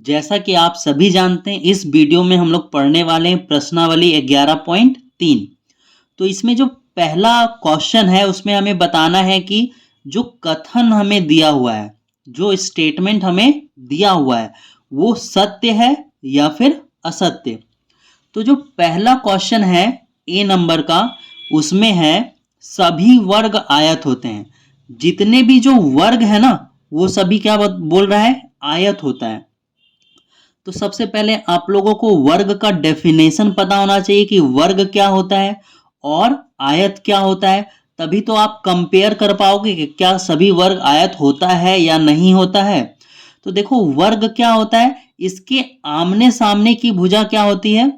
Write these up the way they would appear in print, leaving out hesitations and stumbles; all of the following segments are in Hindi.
जैसा कि आप सभी जानते हैं, इस वीडियो में हम लोग पढ़ने वाले हैं प्रश्नावली 11.3। तो इसमें जो पहला क्वेश्चन है उसमें हमें बताना है कि जो कथन हमें दिया हुआ है, जो स्टेटमेंट हमें दिया हुआ है, वो सत्य है या फिर असत्य। तो जो पहला क्वेश्चन है ए नंबर का, उसमें है सभी वर्ग आयत होते हैं। जितने भी जो वर्ग है ना, वो सभी क्या बोल रहा है, आयत होता है। तो सबसे पहले आप लोगों को वर्ग का डेफिनेशन पता होना चाहिए कि वर्ग क्या होता है और आयत क्या होता है। तभी तो आप कंपेयर कर पाओगे कि क्या सभी वर्ग आयत होता है या नहीं होता है। तो देखो, वर्ग क्या होता है, इसके आमने सामने की भुजा क्या होती है,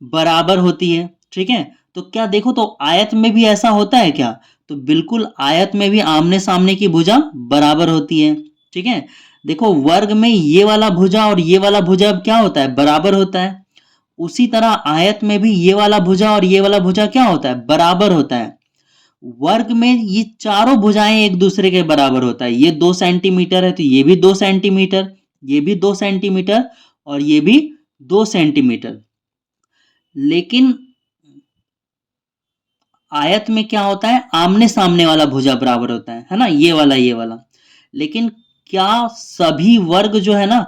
बराबर होती है। ठीक है, तो क्या देखो, तो आयत में भी ऐसा होता है क्या? तो बिल्कुल, आयत में भी आमने सामने की भुजा बराबर होती है। ठीक है, देखो वर्ग में ये वाला भुजा और ये वाला भुजा क्या होता है, बराबर होता है। उसी तरह आयत में भी ये वाला भुजा और ये वाला भुजा क्या होता है, बराबर होता है। वर्ग में ये चारों भुजाएं एक दूसरे के बराबर होता है। ये 2 सेंटीमीटर है तो ये भी 2 सेंटीमीटर, ये भी 2 सेंटीमीटर और ये भी 2 सेंटीमीटर। लेकिन आयत में क्या होता है, आमने सामने वाला भुजा बराबर होता है ना, ये वाला। लेकिन क्या सभी वर्ग जो है ना,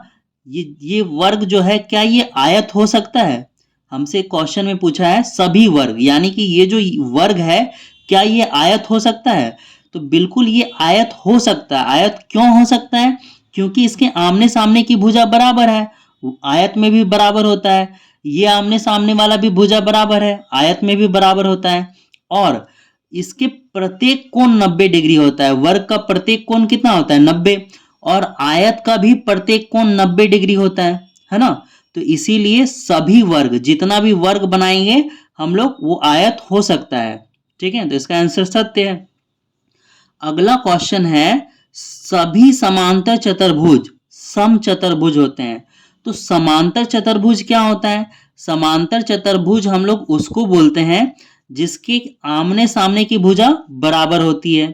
ये वर्ग जो है, क्या ये आयत हो सकता है? हमसे क्वेश्चन में पूछा है सभी वर्ग, यानी कि ये जो वर्ग है, क्या ये आयत हो सकता है? तो बिल्कुल ये आयत हो सकता है। आयत क्यों हो सकता है? क्योंकि इसके आमने सामने की भुजा बराबर है। आयत में भी बराबर होता है। ये आमने सामने वाला भी भुजा बराबर है, आयत में भी बराबर होता है। और इसके प्रत्येक कोण 90 डिग्री होता है। वर्ग का प्रत्येक कोण कितना होता है, 90। और आयत का भी प्रत्येक कोण 90 डिग्री होता है ना। तो इसीलिए सभी वर्ग, जितना भी वर्ग बनाएंगे हम लोग, वो आयत हो सकता है। ठीक है, तो इसका आंसर सत्य है। अगला क्वेश्चन है, सभी समांतर चतुर्भुज समचतुर्भुज होते हैं। तो समांतर चतुर्भुज क्या होता है? समांतर चतुर्भुज हम लोग उसको बोलते हैं जिसके आमने सामने की भुजा बराबर होती है।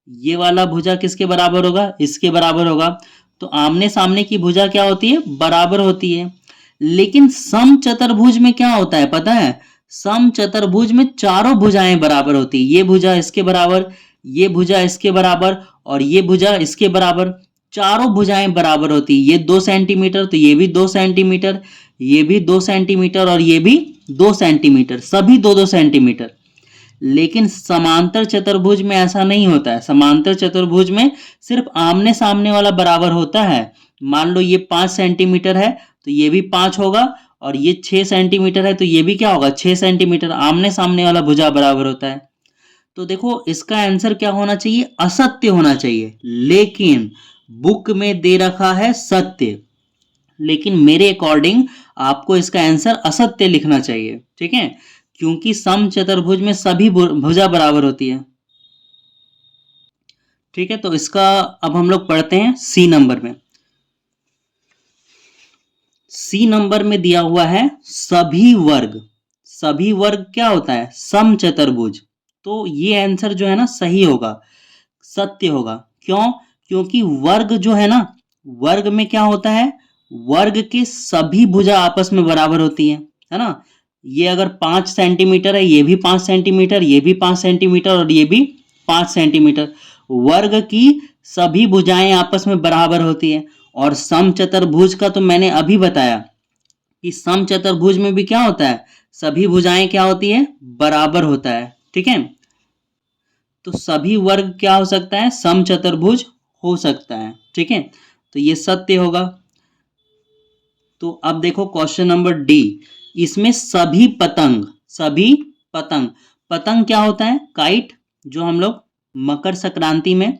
ये वाला भुजा किसके बराबर होगा, इसके बराबर होगा। तो आमने सामने की भुजा क्या होती है, बराबर होती है। लेकिन समचतुर्भुज में क्या होता है पता है? समचतुर्भुज में चारों भुजाएं बराबर होती है। ये भुजा इसके बराबर, ये भुजा इसके बराबर और ये भुजा इसके बराबर। चारों भुजाएं बराबर होती है। ये 2 सेंटीमीटर तो ये भी 2 सेंटीमीटर, ये भी 2 सेंटीमीटर और ये भी 2 सेंटीमीटर, सभी 2-2 सेंटीमीटर। लेकिन समांतर चतुर्भुज में ऐसा नहीं होता है। समांतर चतुर्भुज में सिर्फ आमने सामने वाला बराबर होता है। मान लो ये 5 सेंटीमीटर है तो ये भी 5 होगा, और ये 6 सेंटीमीटर है तो ये भी क्या होगा, 6 सेंटीमीटर। आमने सामने वाला भुजा बराबर होता है। तो देखो, इसका आंसर क्या होना चाहिए, असत्य होना चाहिए। लेकिन बुक में दे रखा है सत्य, लेकिन मेरे अकॉर्डिंग आपको इसका आंसर असत्य लिखना चाहिए। ठीक है, क्योंकि समचतुर्भुज में सभी भुजा बराबर होती है। ठीक है, तो इसका अब हम लोग पढ़ते हैं सी नंबर में। सी नंबर में दिया हुआ है सभी वर्ग। सभी वर्ग क्या होता है, समचतुर्भुज। तो ये आंसर जो है ना, सही होगा, सत्य होगा। क्यों? क्योंकि वर्ग जो है ना, वर्ग में क्या होता है, वर्ग के सभी भुजा आपस में बराबर होती है ना। ये अगर 5 सेंटीमीटर है, ये भी 5 सेंटीमीटर, ये भी 5 सेंटीमीटर और ये भी 5 सेंटीमीटर। वर्ग की सभी भुजाएं आपस में बराबर होती है। और समचतुर्भुज का तो मैंने अभी बताया कि समचतुर्भुज में भी क्या होता है, सभी भुजाएं क्या होती है, बराबर होता है। ठीक है, तो सभी वर्ग क्या हो सकता है, समचतुर्भुज हो सकता है। ठीक है, तो ये सत्य होगा। तो अब देखो क्वेश्चन नंबर डी। इसमें सभी पतंग, सभी पतंग, पतंग क्या होता है, काइट। जो हम लोग मकर संक्रांति में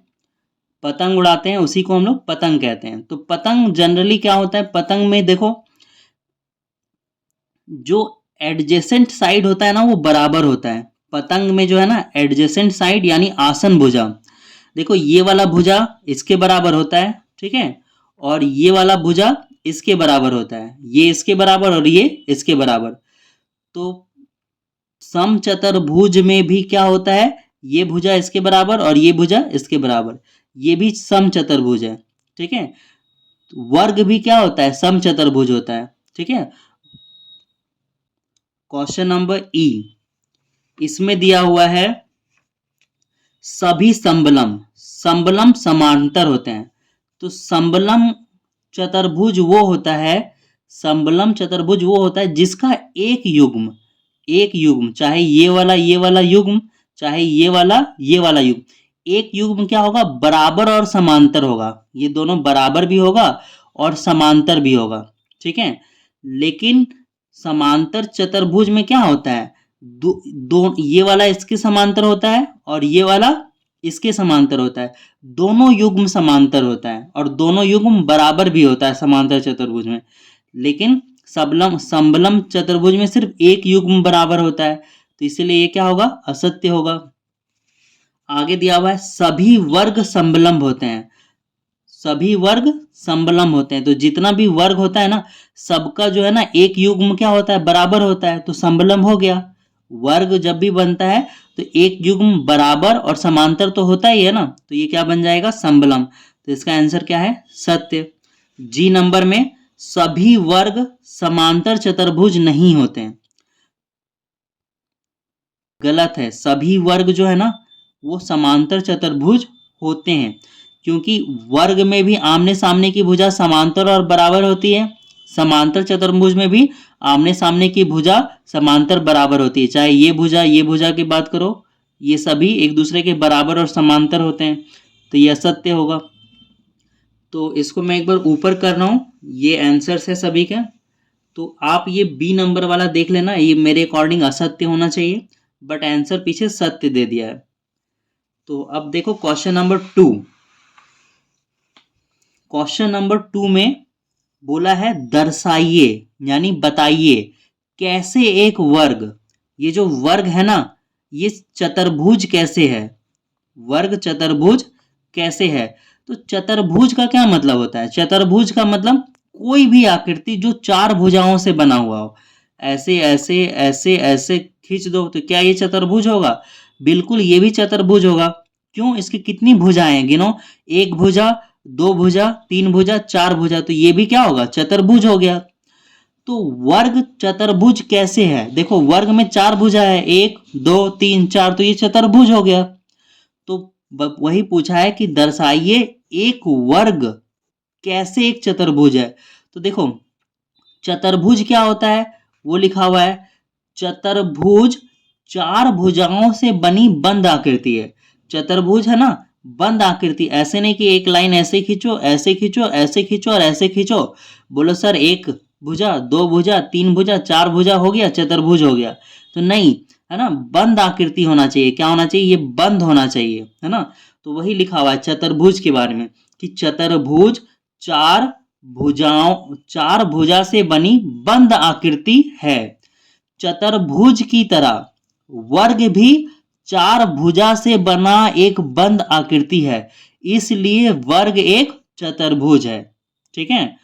पतंग उड़ाते हैं उसी को हम लोग पतंग कहते हैं। तो पतंग जनरली क्या होता है, पतंग में देखो जो एडजेसेंट साइड होता है ना, वो बराबर होता है। पतंग में जो है ना, एडजेसेंट साइड यानी आसन भुजा, देखो ये वाला भुजा इसके बराबर होता है। ठीक है, और ये वाला भुजा इसके बराबर होता है। ये इसके बराबर और ये इसके बराबर। तो समचतुर्भुज में भी क्या होता है, ये भुजा इसके बराबर और ये भुजा इसके बराबर। ये भी समचतुर्भुज है। ठीक है, वर्ग भी क्या होता है, समचतुर्भुज होता है। ठीक है। क्वेश्चन नंबर ई, इसमें दिया हुआ है सभी समबलम, समबलम समांतर होते हैं। तो समबलम चतुर्भुज वो होता है, समबलम चतुर्भुज वो होता है जिसका एक युग्म, एक युग्म, चाहे ये वाला युग्म, चाहे ये वाला युग्म, एक युग्म क्या होगा, बराबर और समांतर होगा। ये दोनों बराबर भी होगा और समांतर भी होगा। ठीक है। लेकिन समांतर चतुर्भुज में क्या होता है, दो ये वाला इसके समांतर होता है और ये वाला इसके समांतर होता है। दोनों युग्म समांतर होता है और दोनों युग्म बराबर भी होता है समांतर चतुर्भुज में। लेकिन सबलम समबलम चतुर्भुज में सिर्फ एक युग्म बराबर होता है, तो इसलिए ये क्या होगा, असत्य होगा। आगे दिया हुआ है सभी वर्ग समबलम होते हैं, सभी वर्ग समबलम होते हैं। तो जितना भी वर्ग होता है ना, सबका जो है ना एक युग्म क्या होता है, बराबर होता है, तो समबलम हो गया। वर्ग जब भी बनता है तो एक युग्म बराबर और समांतर तो होता ही है ना, तो ये क्या बन जाएगा, समबलम। तो इसका आंसर क्या है, सत्य। जी नंबर में सभी वर्ग समांतर चतुर्भुज नहीं होते हैं, गलत है। सभी वर्ग जो है ना वो समांतर चतुर्भुज होते हैं, क्योंकि वर्ग में भी आमने सामने की भुजा समांतर और बराबर होती है, समांतर चतुर्भुज में भी आमने सामने की भुजा समांतर बराबर होती है। चाहे ये भुजा की बात करो, ये सभी एक दूसरे के बराबर और समांतर होते हैं, तो ये असत्य होगा। तो इसको मैं एक बार ऊपर कर रहा हूँ, ये आंसर्स है सभी के। तो आप ये बी नंबर वाला देख लेना, ये मेरे अकॉर्डिंग असत्य होना चाहिए, बट आंसर पीछे सत्य दे दिया है। तो अब देखो क्वेश्चन नंबर 2। क्वेश्चन नंबर 2 में बोला है दर्शाइए, यानी बताइए कैसे एक वर्ग, ये जो वर्ग है ना ये चतुर्भुज कैसे है, वर्ग चतुर्भुज कैसे है। तो चतुर्भुज का क्या मतलब होता है, चतुर्भुज का मतलब कोई भी आकृति जो चार भुजाओं से बना हुआ हो, ऐसे ऐसे ऐसे ऐसे खींच दो तो क्या ये चतुर्भुज होगा, बिल्कुल ये भी चतुर्भुज होगा। क्यों, इसकी कितनी भुजाएं गिनो, एक भुजा, दो भुजा, तीन भुजा, चार भुजा, तो ये भी क्या होगा, चतुर्भुज हो गया। तो वर्ग चतुर्भुज कैसे है, देखो वर्ग में चार भुजा है, एक दो तीन चार, तो ये चतुर्भुज हो गया। तो वही पूछा है कि दर्शाइए एक वर्ग कैसे एक चतुर्भुज है। तो देखो चतुर्भुज क्या होता है, वो लिखा हुआ है चतुर्भुज चार भुजाओं से बनी बंद आकृति है। चतुर्भुज है ना बंद आकृति, ऐसे नहीं कि एक लाइन ऐसे खींचो ऐसे खींचो ऐसे खींचो और ऐसे खींचो, बोलो सर एक भुजा, दो भुजा, तीन भुजा, चार भुजा हो गया चतुर्भुज हो गया, तो नहीं, है ना, बंद आकृति होना चाहिए। क्या होना चाहिए, ये बंद होना चाहिए, है ना। तो वही लिखा हुआ है चतुर्भुज के बारे में कि चतुर्भुज चार भुजाओं, चार भुजा से बनी बंद आकृति है। चतुर्भुज की तरह वर्ग भी चार भुजा से बना एक बंद आकृति है, इसलिए वर्ग एक चतुर्भुज है। ठीक है।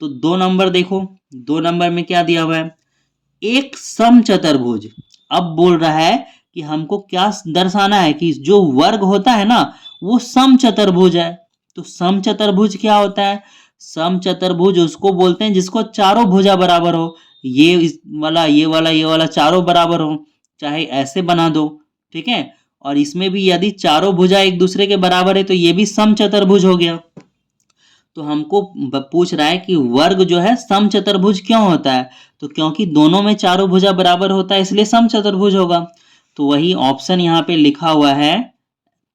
तो दो नंबर देखो, दो नंबर में क्या दिया हुआ है, एक समचतुर्भुज। अब बोल रहा है कि हमको क्या दर्शाना है कि जो वर्ग होता है ना वो समचतुर्भुज है। तो समचतुर्भुज क्या होता है, समचतुर्भुज उसको बोलते हैं जिसको चारों भुजा बराबर हो, ये वाला ये वाला ये वाला चारों बराबर हो, चाहे ऐसे बना दो। ठीक है। और इसमें भी यदि चारों भुजा एक दूसरे के बराबर है तो ये भी समचतुर्भुज हो गया। तो हमको पूछ रहा है कि वर्ग जो है समचतुर्भुज क्यों होता है, तो क्योंकि दोनों में चारों भुजा बराबर होता है इसलिए समचतुर्भुज होगा। तो वही ऑप्शन यहाँ पे लिखा हुआ है।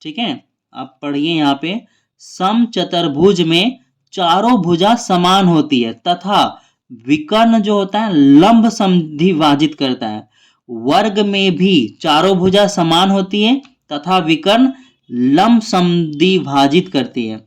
ठीक है, आप पढ़िए यहाँ पे, समचतुर्भुज में चारों भुजा समान होती है तथा विकर्ण जो होता है लंब समद्विभाजित करता है। वर्ग में भी चारों भुजा समान होती है तथा विकर्ण लंब समद्विभाजित करती है।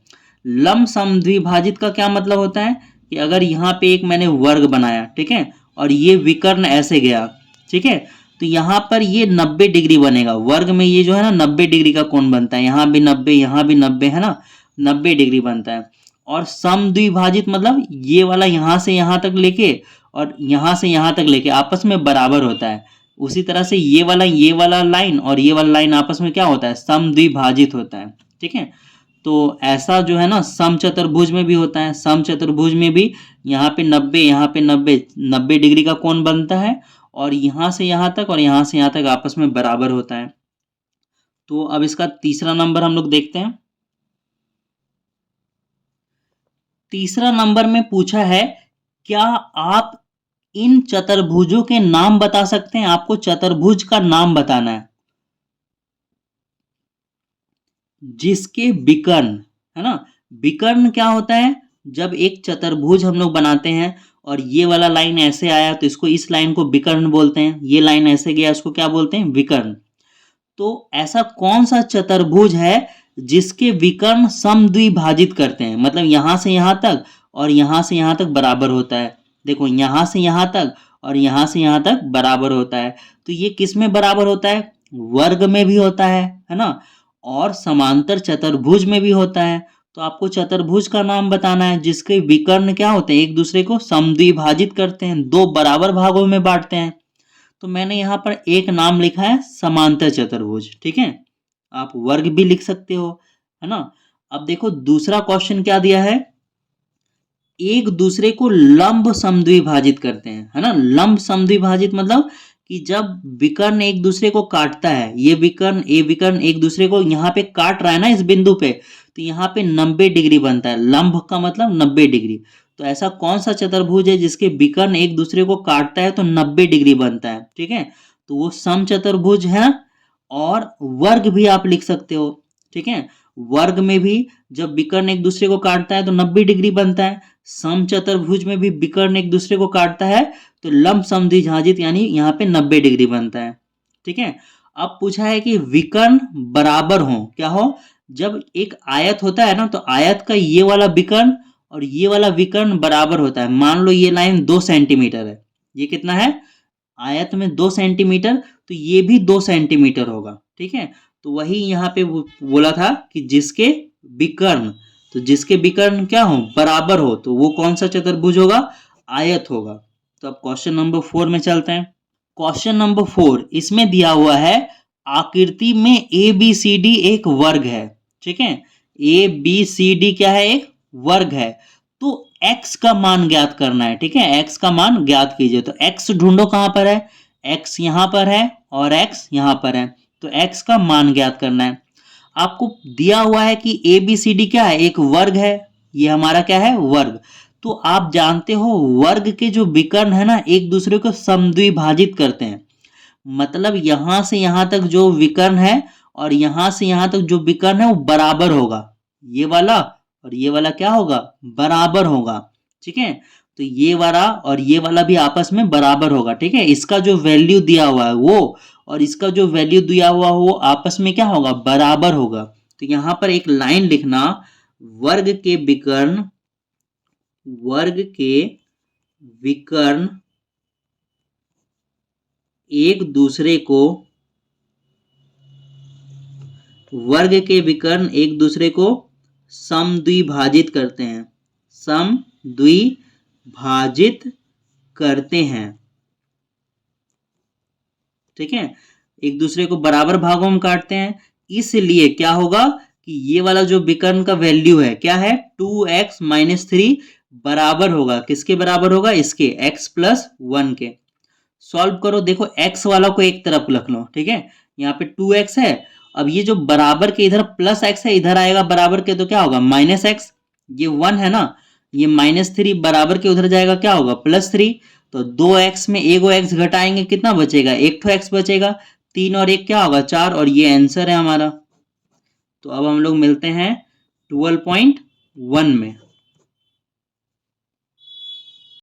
लंब समद्विभाजित का क्या मतलब होता है कि अगर यहाँ पे एक मैंने वर्ग बनाया, ठीक है, और ये विकर्ण ऐसे गया, ठीक है, तो यहाँ पर ये 90 डिग्री बनेगा। वर्ग में ये जो है ना 90 डिग्री का कोण बनता है, यहाँ भी 90, यहाँ भी 90, है ना, 90 डिग्री बनता है। और समद्विभाजित मतलब ये वाला यहाँ से यहाँ तक लेके और यहाँ से यहाँ तक लेके आपस में बराबर होता है। उसी तरह से ये वाला लाइन और ये वाला लाइन आपस में क्या होता है, समद्विभाजित होता है। ठीक है। तो ऐसा जो है ना समचतुर्भुज में भी होता है। समचतुर्भुज में भी यहाँ पे 90, यहाँ पे 90, 90 डिग्री का कोण बनता है और यहाँ से यहाँ तक और यहाँ से यहाँ तक आपस में बराबर होता है। तो अब इसका तीसरा नंबर हम लोग देखते हैं। तीसरा नंबर में पूछा है, क्या आप इन चतुर्भुजों के नाम बता सकते हैं? आपको चतुर्भुज का नाम बताना है जिसके विकर्ण, है ना, विकर्ण क्या होता है? जब एक चतुर्भुज हम लोग बनाते हैं और ये वाला लाइन ऐसे आया तो इसको, इस लाइन को विकर्ण बोलते हैं। ये लाइन ऐसे गया, इसको क्या बोलते हैं? विकर्ण। तो ऐसा कौन सा चतुर्भुज है जिसके विकर्ण समद्विभाजित करते हैं, मतलब यहां से यहां तक और यहां से यहां तक बराबर होता है। देखो, यहां से यहां तक और यहां से यहां तक बराबर होता है। तो ये किस में बराबर होता है? वर्ग में भी होता है ना, और समांतर चतुर्भुज में भी होता है। तो आपको चतुर्भुज का नाम बताना है जिसके विकर्ण क्या होते हैं? एक दूसरे को समद्विभाजित करते हैं, दो बराबर भागों में बांटते हैं। तो मैंने यहाँ पर एक नाम लिखा है समांतर चतुर्भुज, ठीक है। आप वर्ग भी लिख सकते हो, है ना। अब देखो दूसरा क्वेश्चन क्या दिया है, एक दूसरे को लंब समद्विभाजित करते हैं, है ना। लंब समद्विभाजित मतलब कि जब विकर्ण एक दूसरे को काटता है, ये विकर्ण एक दूसरे को यहाँ पे काट रहा है ना इस बिंदु पे, तो यहाँ पे 90 डिग्री बनता है। लंब का मतलब 90 डिग्री। तो ऐसा कौन सा चतुर्भुज है जिसके विकर्ण एक दूसरे को काटता है तो 90 डिग्री बनता है, ठीक है। तो वो समचतुर्भुज है। और वर्ग भी आप लिख सकते हो, ठीक है। वर्ग में भी जब विकर्ण एक दूसरे को काटता है तो 90 डिग्री बनता है। समचतुर्भुज में भी विकर्ण एक दूसरे को काटता है तो लंब समद्विभाजित यानी यहाँ पे 90 डिग्री बनता है, ठीक है। अब पूछा है कि विकर्ण बराबर हो, क्या हो? जब एक आयत होता है ना, तो आयत का ये वाला विकर्ण और ये वाला विकर्ण बराबर होता है। मान लो ये लाइन 2 सेंटीमीटर है, ये कितना है? आयत में 2 सेंटीमीटर, तो ये भी 2 सेंटीमीटर होगा, ठीक है। तो वही यहाँ पे बोला था कि जिसके विकर्ण, तो जिसके विकर्ण क्या हो? बराबर हो, तो वो कौन सा चतुर्भुज होगा? आयत होगा। तो अब क्वेश्चन नंबर 4 में चलते हैं। क्वेश्चन नंबर 4 इसमें दिया हुआ है, आकृति में ए बी सी डी एक वर्ग है, ठीक है। ए बी सी डी क्या है? एक वर्ग है। तो x का मान ज्ञात करना है, ठीक है। x का मान ज्ञात कीजिए। तो x ढूंढो, कहां पर है? x यहां पर है और x यहां पर है। तो x का मान ज्ञात करना है। आपको दिया हुआ है कि ए बी सी डी क्या है? एक वर्ग है। ये हमारा क्या है? वर्ग। तो आप जानते हो वर्ग के जो विकर्ण है ना, एक दूसरे को समद्विभाजित करते हैं। मतलब यहां से यहां तक जो विकर्ण है और यहां से यहां तक जो विकर्ण है वो बराबर होगा। ये वाला और ये वाला क्या होगा? बराबर होगा, ठीक है। तो ये वाला और ये वाला भी आपस में बराबर होगा, ठीक है। इसका जो वैल्यू दिया हुआ है वो और इसका जो वैल्यू दिया हुआ वो आपस में क्या होगा? बराबर होगा। तो यहां पर एक लाइन लिखना, वर्ग के विकर्ण, वर्ग के विकर्ण एक दूसरे को, वर्ग के विकर्ण एक दूसरे को समद्विभाजित करते हैं, समद्विभाजित करते हैं, ठीक है। एक दूसरे को बराबर भागों में काटते हैं। इसलिए क्या होगा कि ये वाला जो विकर्ण का वैल्यू है क्या है? 2x - 3 बराबर होगा, किसके बराबर होगा? इसके, x + 1 के। सॉल्व करो, देखो x वाला को एक तरफ रख लो, ठीक है। यहाँ पे 2x है। अब ये जो बराबर के इधर +x है, इधर आएगा बराबर के, तो क्या होगा? -x। ये 1 है ना, ये -3 बराबर के उधर जाएगा, क्या होगा? +3। तो 2x में एगो x घटाएंगे, कितना बचेगा? एक ठो x बचेगा। 3 और 1 क्या होगा? 4, और ये आंसर है हमारा। तो अब हम लोग मिलते हैं 12.1 में।